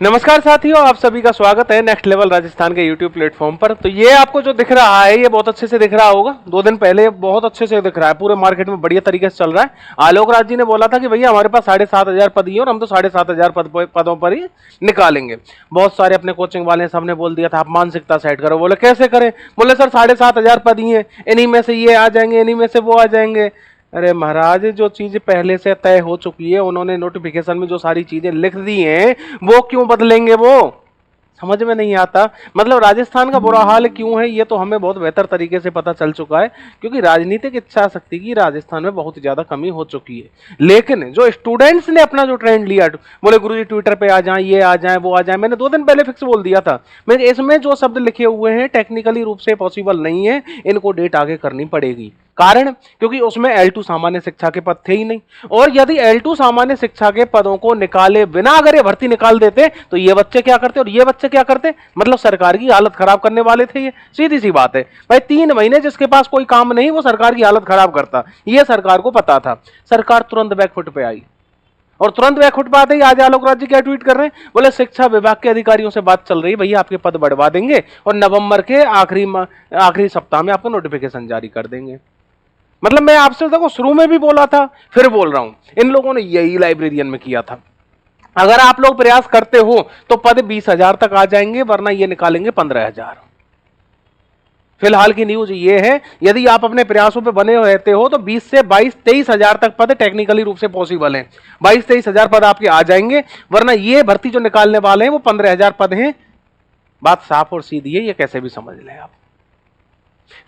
नमस्कार साथियों, आप सभी का स्वागत है नेक्स्ट लेवल राजस्थान के यूट्यूब प्लेटफॉर्म पर। तो ये आपको जो दिख रहा है ये बहुत अच्छे से दिख रहा होगा। 2 दिन पहले बहुत अच्छे से दिख रहा है, पूरे मार्केट में बढ़िया तरीके से चल रहा है। आलोक राज जी ने बोला था कि भैया हमारे पास 7,500 पद ही है और हम तो 7,500 पदों पर ही निकालेंगे। बहुत सारे अपने कोचिंग वाले सबने बोल दिया था आप मानसिकता सेट करो। बोले कैसे करें? बोले सर 7,500 पद ही है, इन्हीं में से ये आ जाएंगे, इन्हीं में से वो आ जाएंगे। अरे महाराज, जो चीज पहले से तय हो चुकी है, उन्होंने नोटिफिकेशन में जो सारी चीजें लिख दी हैं वो क्यों बदलेंगे? वो समझ में नहीं आता। मतलब राजस्थान का बुरा हाल क्यों है ये तो हमें बहुत बेहतर तरीके से पता चल चुका है, क्योंकि राजनीतिक इच्छा शक्ति की राजस्थान में बहुत ज्यादा कमी हो चुकी है। लेकिन जो स्टूडेंट्स ने अपना जो ट्रेंड लिया, बोले गुरुजी ट्विटर पे आ जाए, ये आ जाए, वो आ जाए, मैंने 2 दिन पहले फिक्स बोल दिया था मैं इसमें जो शब्द लिखे हुए हैं टेक्निकली रूप से पॉसिबल नहीं है, इनको डेट आगे करनी पड़ेगी। कारण क्योंकि उसमें L2 सामान्य शिक्षा के पद थे ही नहीं, और यदि L2 सामान्य शिक्षा के पदों को निकाले बिना अगर ये भर्ती निकाल देते तो ये बच्चे क्या करते और ये बच्चे क्या करते? मतलब सरकार की हालत खराब करने वाले थे। ये सीधी सी बात है भाई। 3 महीने जिसके पास कोई काम नहीं वो सरकार की हालत खराब करता, ये सरकार को पता था। सरकार तुरंत बैकफुट पे आई, और तुरंत बैकफुट पे आते ही आज आलोक राज जी क्या ट्वीट कर रहे हैं? बोले शिक्षा विभाग के अधिकारियों से बात चल रही है, भैया आपके पद बढ़वा देंगे और नवंबर के आखिरी सप्ताह में आपको नोटिफिकेशन जारी कर देंगे। मतलब मैं आपसे देखो शुरू में भी बोला था, फिर बोल रहा हूं, इन लोगों ने यही लाइब्रेरियन में किया था। अगर आप लोग प्रयास करते हो तो पद 20,000 तक आ जाएंगे, वरना ये निकालेंगे 15,000। फिलहाल की न्यूज ये है, यदि आप अपने प्रयासों पे बने रहते हो तो 20 से 22-23,000 तक पद टेक्निकली रूप से पॉसिबल हैं। 22-23,000 पद आपके आ जाएंगे, वरना ये भर्ती जो निकालने वाले हैं वो 15,000 पद हैं। बात साफ और सीधी है, ये कैसे भी समझ लें आप।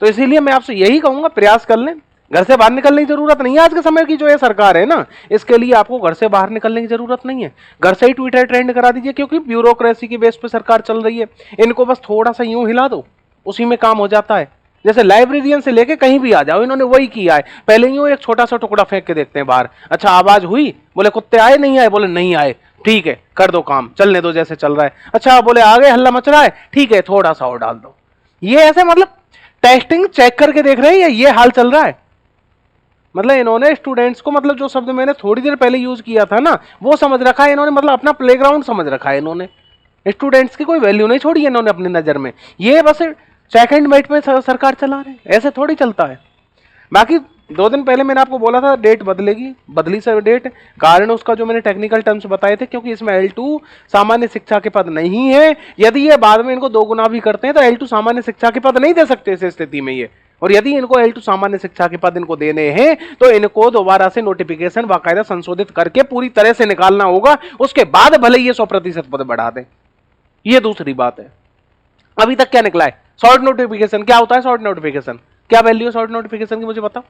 तो इसीलिए मैं आपसे यही कहूंगा, प्रयास कर लें। घर से बाहर निकलने की जरूरत नहीं है। आज के समय की जो ये सरकार है ना, इसके लिए आपको घर से बाहर निकलने की जरूरत नहीं है। घर से ही ट्विटर ट्रेंड करा दीजिए, क्योंकि ब्यूरोक्रेसी की बेस पे सरकार चल रही है। इनको बस थोड़ा सा यूं हिला दो, उसी में काम हो जाता है। जैसे लाइब्रेरियन से लेके कहीं भी आ जाओ, इन्होंने वही किया है। पहले यूं एक छोटा सा टुकड़ा फेंक के देखते हैं बाहर, अच्छा आवाज हुई, बोले कुत्ते आए नहीं आए, बोले नहीं आए, ठीक है कर दो काम, चलने दो जैसे चल रहा है। अच्छा बोले आ गए, हल्ला मच रहा है, ठीक है थोड़ा सा और डाल दो। ये ऐसे मतलब टेस्टिंग चेक करके देख रहे हैं, ये हाल चल रहा है। मतलब इन्होंने स्टूडेंट्स को, मतलब जो शब्द मैंने थोड़ी देर पहले यूज किया था ना, वो समझ रखा है इन्होंने। मतलब अपना प्लेग्राउंड समझ रखा है इन्होंने। स्टूडेंट्स की कोई वैल्यू नहीं छोड़ी इन्होंने अपनी नजर में। ये बस सेकंड मेट में सरकार चला रहे, ऐसे थोड़ी चलता है। बाकी 2 दिन पहले मैंने आपको बोला था डेट बदलेगी, बदली सर डेट। कारण उसका जो मैंने टेक्निकल टर्म्स बताए थे, क्योंकि इसमें L2 सामान्य शिक्षा के पद नहीं है। यदि ये बाद में इनको 2 गुना भी करते हैं तो L2 सामान्य शिक्षा के पद नहीं दे सकते इस स्थिति में ये। और यदि इनको L2 सामान्य शिक्षा के पद इनको देने हैं तो इनको दोबारा से नोटिफिकेशन बाकायदा संशोधित करके पूरी तरह से निकालना होगा। उसके बाद भले ये 100% पद बढ़ा दें। ये दूसरी बात है। अभी तक क्या निकला है? Short notification. क्या होता है शॉर्ट नोटिफिकेशन? क्या वैल्यू है शॉर्ट नोटिफिकेशन की, मुझे बताओ।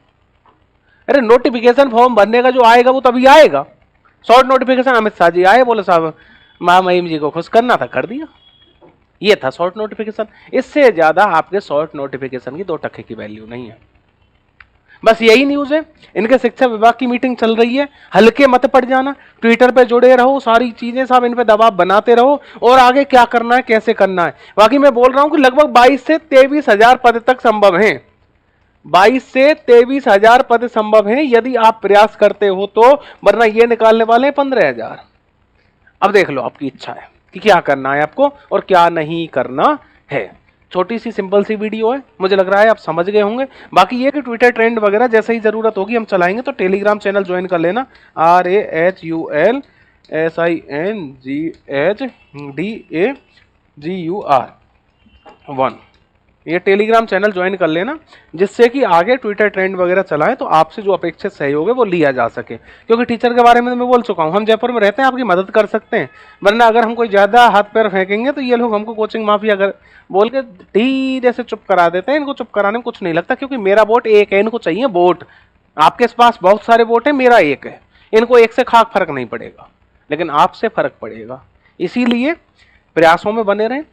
अरे नोटिफिकेशन फॉर्म भरने का जो आएगा वो तभी आएगा। शॉर्ट नोटिफिकेशन अमित शाह जी आए, बोले साहब महामहिम जी को खुश करना था, कर दिया। ये था शॉर्ट नोटिफिकेशन। इससे ज्यादा आपके शॉर्ट नोटिफिकेशन की 2 टके की वैल्यू नहीं है। बस यही न्यूज है। इनके शिक्षा विभाग की मीटिंग चल रही है, हल्के मत पड़ जाना, ट्विटर पे जुड़े रहो, सारी चीजें सब इन पे दबाव बनाते रहो, और आगे क्या करना है कैसे करना है। बाकी मैं बोल रहा हूं कि लगभग 22 से 23,000 पद तक संभव है। 22 से 23,000 पद संभव है यदि आप प्रयास करते हो तो, वरना ये निकालने वाले हैं 15,000। अब देख लो आपकी इच्छा है कि क्या करना है आपको और क्या नहीं करना है। छोटी सी सिंपल सी वीडियो है, मुझे लग रहा है आप समझ गए होंगे। बाकी ये कि ट्विटर ट्रेंड वगैरह जैसे ही जरूरत होगी हम चलाएंगे, तो टेलीग्राम चैनल ज्वाइन कर लेना। RAHULSINGHDAGUR1, ये टेलीग्राम चैनल ज्वाइन कर लेना, जिससे कि आगे ट्विटर ट्रेंड वगैरह चलाएं तो आपसे जो अपेक्षित सहयोग है वो लिया जा सके। क्योंकि टीचर के बारे में मैं बोल चुका हूं, हम जयपुर में रहते हैं, आपकी मदद कर सकते हैं, वरना अगर हम कोई ज्यादा हाथ पैर फेंकेंगे तो ये लोग हमको कोचिंग माफिया अगर बोल के धीरे से चुप करा देते हैं। इनको चुप कराने में कुछ नहीं लगता, क्योंकि मेरा वोट एक है, इनको चाहिए वोट। आपके पास बहुत सारे वोट है, मेरा एक है। इनको एक से खाक फर्क नहीं पड़ेगा, लेकिन आपसे फर्क पड़ेगा। इसीलिए प्रयासों में बने रहें,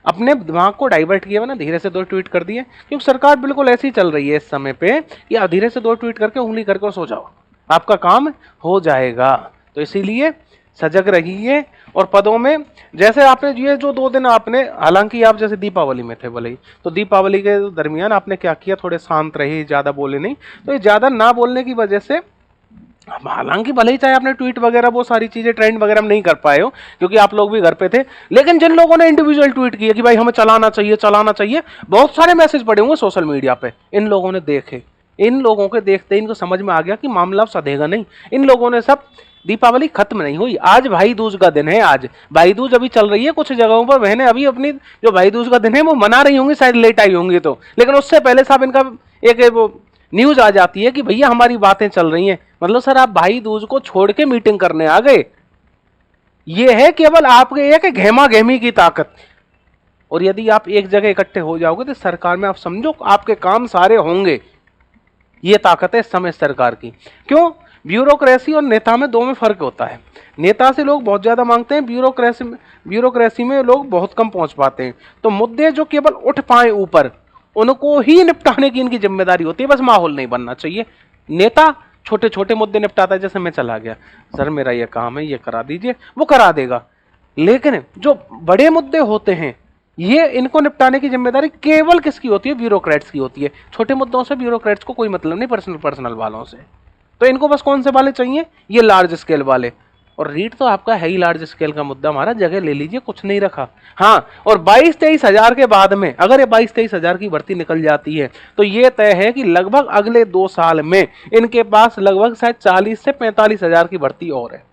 अपने दिमाग को डाइवर्ट किए हुए ना, धीरे से 2 ट्वीट कर दिए, क्योंकि सरकार बिल्कुल ऐसी चल रही है इस समय पे कि आप धीरे से 2 ट्वीट करके उंगली करके सो जाओ, आपका काम हो जाएगा। तो इसीलिए सजग रहिए। और पदों में जैसे आपने ये जो 2 दिन आपने, हालांकि आप जैसे दीपावली में थे भले ही, तो दीपावली के दरमियान आपने क्या किया, थोड़े शांत रहे, ज्यादा बोले नहीं। तो ये ज्यादा ना बोलने की वजह से अब हालांकि भले ही चाहे आपने ट्वीट वगैरह वो सारी चीजें ट्रेंड वगैरह में नहीं कर पाए हो क्योंकि आप लोग भी घर पे थे, लेकिन जिन लोगों ने इंडिविजुअल ट्वीट किया कि भाई हमें चलाना चाहिए, बहुत सारे मैसेज पड़े होंगे सोशल मीडिया पे। इन लोगों ने देखे, इन लोगों के देखते इनको समझ में आ गया कि मामला अब सधेगा नहीं। इन लोगों ने सब, दीपावली खत्म नहीं हुई, आज भाई दूज का दिन है। आज भाई दूज अभी चल रही है, कुछ जगहों पर बहनें अभी अपनी जो भाई दूज का दिन है वो मना रही होंगी, शायद लेट आई होंगी तो, लेकिन उससे पहले साहब इनका एक वो न्यूज आ जाती है कि भैया हमारी बातें चल रही हैं। मतलब सर आप भाई दूज को छोड़ के मीटिंग करने आ गए। ये है केवल आपके एक घेमा घेमी की ताकत। और यदि आप एक जगह इकट्ठे हो जाओगे तो सरकार में आप समझो आपके काम सारे होंगे। ये ताकत है इस समय सरकार की। क्यों? ब्यूरोक्रेसी और नेता में दो में फर्क होता है। नेता से लोग बहुत ज्यादा मांगते हैं, ब्यूरोक्रेसी में लोग बहुत कम पहुंच पाते हैं। तो मुद्दे जो केवल उठ पाए ऊपर, उनको ही निपटाने की इनकी जिम्मेदारी होती है, बस माहौल नहीं बनना चाहिए। नेता छोटे छोटे मुद्दे निपटाता है, जैसे मैं चला गया, सर मेरा ये काम है, ये करा दीजिए, वो करा देगा। लेकिन जो बड़े मुद्दे होते हैं, ये इनको निपटाने की जिम्मेदारी केवल किसकी होती है? ब्यूरोक्रेट्स की होती है। छोटे मुद्दों से ब्यूरोक्रेट्स को कोई मतलब नहीं, पर्सनल वालों से। तो इनको बस कौन से वाले चाहिए? ये लार्ज स्केल वाले। और रीट तो आपका है ही लार्ज स्केल का मुद्दा, हमारा जगह ले लीजिए, कुछ नहीं रखा। हाँ, और 22-23 हजार के बाद में अगर ये 22-23 हजार की भर्ती निकल जाती है तो ये तय है कि लगभग अगले 2 साल में इनके पास लगभग शायद 40 से 45 हजार की भर्ती और है।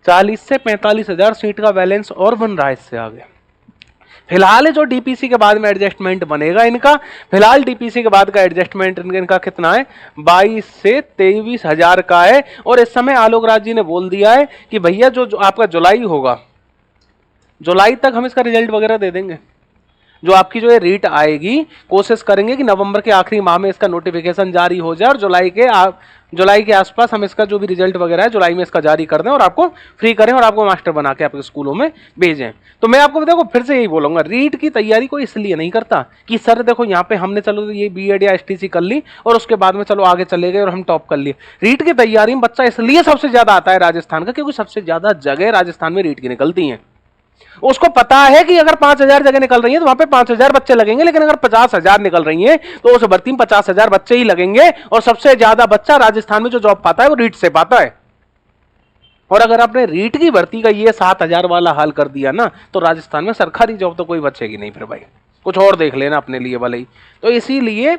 40 से 45 हजार सीट का बैलेंस और बन रहा है इससे आगे। फिलहाल जो डीपीसी के बाद में एडजस्टमेंट बनेगा इनका, फिलहाल डीपीसी के बाद का एडजस्टमेंट इनका कितना है? 22 से 23 हजार का है। और इस समय आलोक राज जी ने बोल दिया है कि भैया जो आपका जुलाई होगा, जुलाई तक हम इसका रिजल्ट वगैरह दे देंगे। जो आपकी जो ये रीट आएगी, कोशिश करेंगे कि नवंबर के आखिरी माह में इसका नोटिफिकेशन जारी हो जाए और जुलाई के आसपास हम इसका जो भी रिजल्ट वगैरह है जुलाई में इसका जारी कर दें और आपको फ्री करें और आपको मास्टर बना के आपके स्कूलों में भेजें। तो मैं आपको देखो फिर से यही बोलूंगा, रीट की तैयारी कोई इसलिए नहीं करता कि सर देखो यहाँ पे हमने चलो ये बीएड या एसटीसी कर ली और उसके बाद में चलो आगे चले गए और हम टॉप कर लिए। रीट की तैयारी में बच्चा इसलिए सबसे ज्यादा आता है राजस्थान का, क्योंकि सबसे ज्यादा जगह राजस्थान में रीट की निकलती है। उसको पता है कि अगर 5,000 जगह निकल रही है तो वहां पे 5,000 बच्चे लगेंगे, लेकिन अगर 50,000 निकल रही हैं तो उस भर्ती में 50,000 बच्चे ही लगेंगे। और सबसे ज्यादा बच्चा राजस्थान में जो जॉब पाता है वो रीट से पाता है। और अगर आपने रीट की भर्ती का ये 7,000 वाला हाल कर दिया ना, तो राजस्थान में सरकारी जॉब तो कोई बचेगी नहीं। फिर भाई कुछ और देख लेना अपने लिए भले ही। तो इसीलिए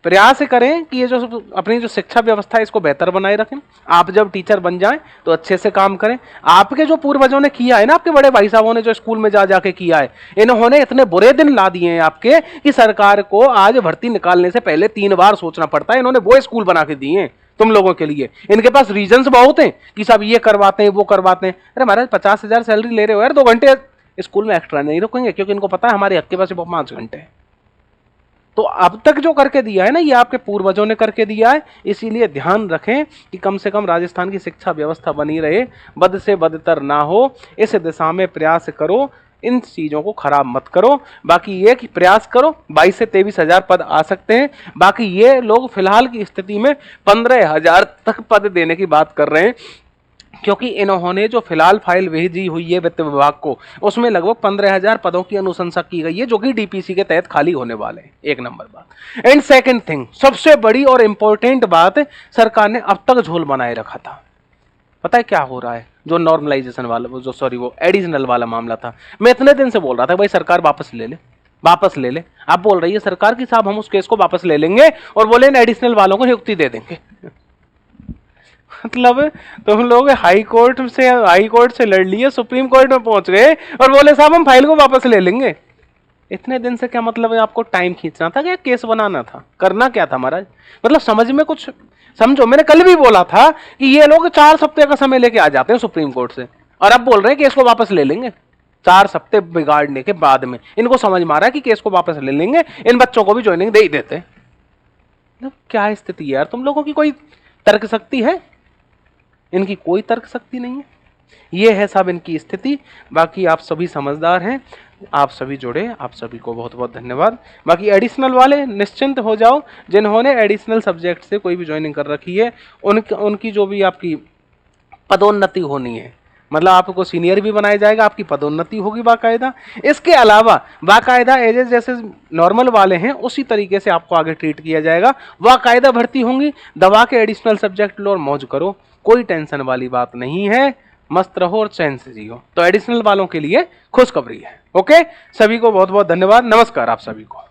प्रयास करें कि ये जो अपनी जो शिक्षा व्यवस्था है इसको बेहतर बनाए रखें। आप जब टीचर बन जाएं तो अच्छे से काम करें। आपके जो पूर्वजों ने किया है ना, आपके बड़े भाई साहबों ने जो स्कूल में जा जाके किया है, इन्होंने इतने बुरे दिन ला दिए हैं आपके कि सरकार को आज भर्ती निकालने से पहले 3 बार सोचना पड़ता है। इन्होंने वो स्कूल बना के दिए हैं तुम लोगों के लिए। इनके पास रीजंस बहुत हैं कि सब ये करवाते हैं वो करवाते हैं। अरे महाराज 50,000 सैलरी ले रहे हो यार, 2 घंटे स्कूल में एक्स्ट्रा नहीं रुकेंगे, क्योंकि इनको पता है हमारे हक के पास 5 घंटे है। तो अब तक जो करके दिया है ना, ये आपके पूर्वजों ने करके दिया है। इसीलिए ध्यान रखें कि कम से कम राजस्थान की शिक्षा व्यवस्था बनी रहे, बद से बदतर ना हो। इस दिशा में प्रयास करो, इन चीजों को खराब मत करो। बाकी ये कि प्रयास करो, 22 से 23 हजार पद आ सकते हैं। बाकी ये लोग फिलहाल की स्थिति में 15,000 तक पद देने की बात कर रहे हैं, क्योंकि इन्होंने जो फिलहाल फाइल भेजी हुई है वित्त विभाग को, उसमें लगभग 15,000 पदों की अनुशंसा की गई है, जो कि डीपीसी के तहत खाली होने वाले हैं। एक नंबर बात। एंड सेकंड थिंग, सबसे बड़ी और इंपॉर्टेंट बात, सरकार ने अब तक झोल बनाए रखा था। पता है क्या हो रहा है? जो नॉर्मलाइजेशन वाला वो एडिशनल वाला मामला था, मैं इतने दिन से बोल रहा था भाई सरकार वापस ले ले, वापस ले ले। आप बोल रही है सरकार की साहब हम उस केस को वापस ले लेंगे और बोले एडिशनल वालों को नियुक्ति दे देंगे। मतलब तुम लोग हाई कोर्ट से लड़ लिए, सुप्रीम कोर्ट में पहुंच गए और बोले साहब हम फाइल को वापस ले लेंगे। इतने दिन से क्या मतलब है? आपको टाइम खींचना था क्या? केस बनाना था? करना क्या था महाराज? मतलब समझ में कुछ समझो। मैंने कल भी बोला था कि ये लोग 4 हफ्ते का समय लेके आ जाते हैं सुप्रीम कोर्ट से, और अब बोल रहे हैं केस को वापस ले लेंगे। 4 हफ्ते बिगाड़ने के बाद में इनको समझ में आ रहा है कि केस को वापस ले लेंगे, इन बच्चों को भी ज्वाइनिंग दे ही देते। मतलब क्या स्थिति है यार? तुम लोगों की कोई तर्क शक्ति है? इनकी कोई तर्क शक्ति नहीं है। ये है सब इनकी स्थिति। बाकी आप सभी समझदार हैं, आप सभी जुड़े, आप सभी को बहुत बहुत धन्यवाद। बाकी एडिशनल वाले निश्चिंत हो जाओ, जिन्होंने एडिशनल सब्जेक्ट से कोई भी ज्वाइनिंग कर रखी है, उनकी जो भी आपकी पदोन्नति होनी है मतलब आपको सीनियर भी बनाया जाएगा, आपकी पदोन्नति होगी बाकायदा। इसके अलावा बाकायदा एजेस जैसे नॉर्मल वाले हैं उसी तरीके से आपको आगे ट्रीट किया जाएगा, बाकायदा भर्ती होंगी। दवा के एडिशनल सब्जेक्ट लो और मौज करो, कोई टेंशन वाली बात नहीं है, मस्त रहो और चैन से जियो। तो एडिशनल वालों के लिए खुशखबरी है। ओके, सभी को बहुत बहुत धन्यवाद, नमस्कार आप सभी को।